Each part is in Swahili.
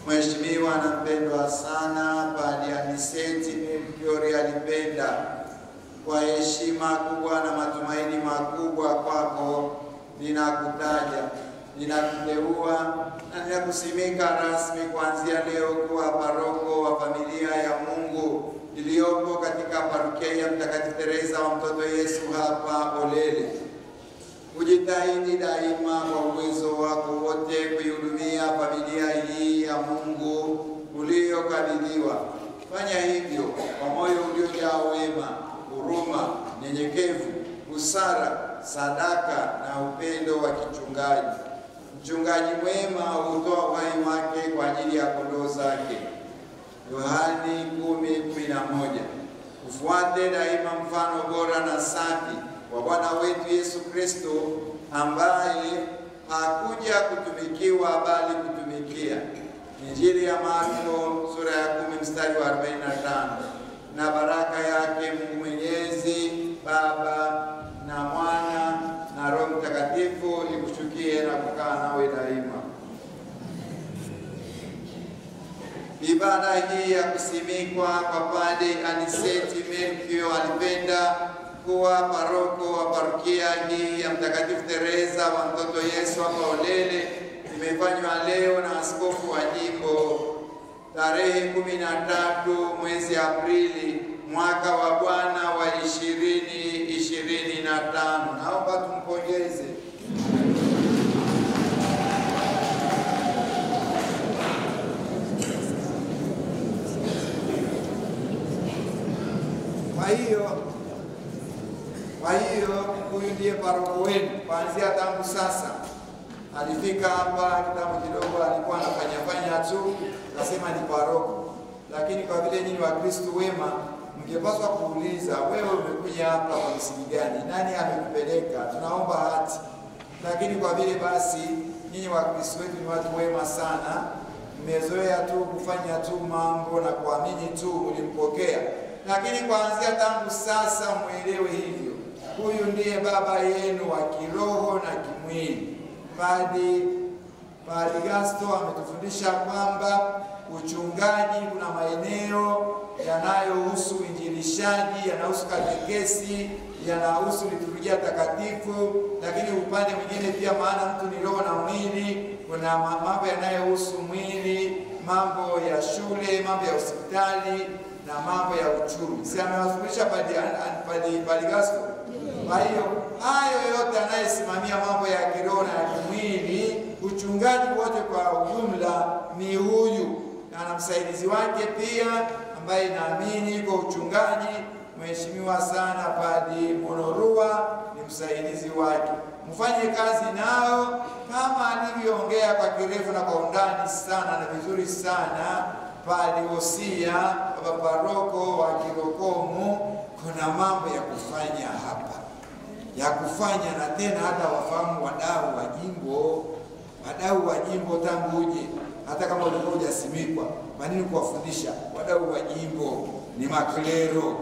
Mheshimiwa na mpendwa sana Padre Anicet Melchior Alipenda, kwa heshima kubwa na matumaini makubwa kwako ninakutaja, ninakuteua na ninakusimika rasmi kuanzia leo kuwa paroko wa familia ya Mungu iliyopo katika parokia ya Mtakatifu Teresa wa Mtoto Yesu hapa Olele. Ujitahidi daima kwa uwezo wako wote kuihudumia familia hii ya Mungu uliyokabidhiwa. Fanya hivyo kwa moyo uliojaa wema, huruma, nyenyekevu, busara, sadaka na upendo wa kichungaji. Mchungaji mwema hutoa uhai wake kwa ajili ya kondoo zake. Yohani 10:11. Ufuate daima mfano bora na safi wa Bwana wetu Yesu Kristo, ambaye hakuja kutumikiwa bali kutumikia. Injili ya Marko sura ya 10 mstari wa 45. Na baraka yake Mungu Mwenyezi, Baba na Mwana na Roho Mtakatifu ikushukie na kukaa nawe daima. Ibada hii ya kusimikwa kwa Padre Anicet Melchior Alipenda kuwa paroko wa parokia hii ya Mtakatifu Teresa wa Mtoto Yesu hapa Olele imefanywa leo na askofu wa jimbo tarehe 13 mwezi Aprili mwaka wa Bwana wa 2025. Naomba tumpongeze. Kwa hiyo huyu ndiye paroko wenu kuanzia tangu sasa. Alifika hapa kitambo kidogo, alikuwa anafanya tu, nasema ni paroko. Lakini kwa vile nyinyi wa Kristo wema, mngepaswa kuuliza, wewe umekuja hapa kwa msingi gani? Nani amekupeleka? Tunaomba hati. Lakini kwa vile basi nyinyi wa Kristo wetu ni watu wema sana, mmezoea tu kufanya tu mambo na kuamini tu, mlimpokea. Lakini kuanzia tangu sasa muelewe hivyo. Huyu ndiye baba yenu wa kiroho na kimwili. Padre Gasto ametufundisha kwamba uchungaji kuna maeneo yanayohusu injilishaji, yanahusu katekesi, yanahusu liturujia takatifu, lakini upande mwingine pia, maana mtu ni roho na mwili, kuna mambo yanayohusu mwili, mambo ya shule, mambo ya hospitali na mambo ya uchumi. Si amewafundisha Padre Gasto? Kwa hiyo hayo yote anayesimamia mambo ya kiroho na ya kimwili, uchungaji wote kwa ujumla ni huyu, na msaidizi wake pia ambaye naamini kwa uchungaji, mheshimiwa sana Padre Monorua ni msaidizi wake. Mfanye kazi nao kama alivyoongea kwa kirefu na kwa undani sana na vizuri sana Padre Hosia, baba paroko wa Kirokomu. Kuna mambo ya kufanya hapa, ya kufanya, na tena hata wafahamu wadau wa jimbo tangu uje, hata kama ulikuwa hujasimikwa, manini kuwafundisha wadau wa jimbo ni maklero,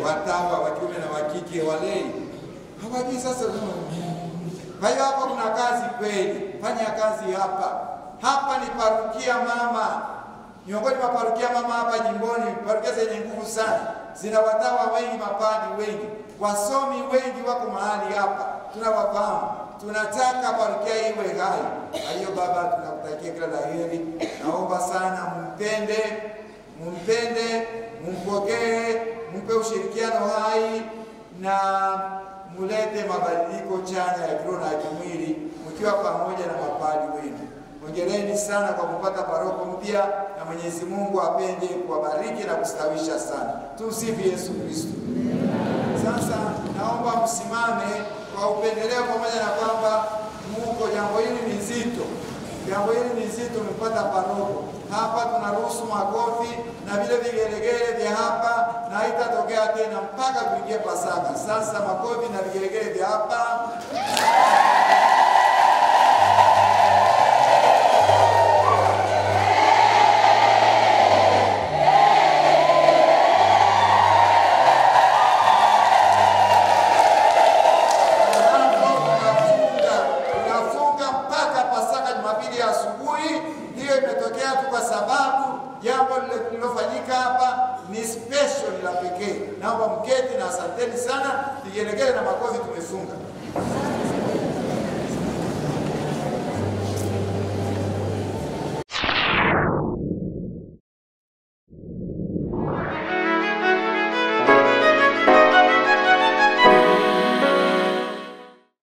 watawa wa kiume na wa kike, walei hawajui. Sasa kwa hiyo hapa kuna kazi kweli, fanya kazi hapa. Hapa ni parokia mama, miongoni mwa parokia mama hapa jimboni, parokia zenye nguvu sana, zina watawa wengi, mapadi wengi, wasomi wengi wako mahali hapa, tunawafahamu. Tunataka parokia iwe hai. Kwa hiyo baba, tunakutakia kila laheri. Naomba sana mumpende, mumpokee, mpe ushirikiano hai na mulete mabadiliko chanya ya kiroho na kimwili mkiwa pamoja na mapadi wenu. Hongereni sana kwa kupata paroko mpya, na Mwenyezi Mungu apende kuwabariki na kustawisha sana. Tumsifu Yesu Kristo. Sasa naomba msimame kwa upendeleo, pamoja na kwamba Mungu, jambo hili ni zito, mpata paroko. Hapa tunaruhusu makofi na vile vigelegele vya hapa, na haitatokea tena mpaka kuingia Pasaka. Sasa makofi na vigelegele vya hapa. Tunafunga mpaka Pasaka Jumapili asubuhi. Tunaendelea tu kwa sababu jambo lililofanyika hapa ni special la pekee. Naomba mketi na asanteni sana. Vigelegele na makofi tumefunga.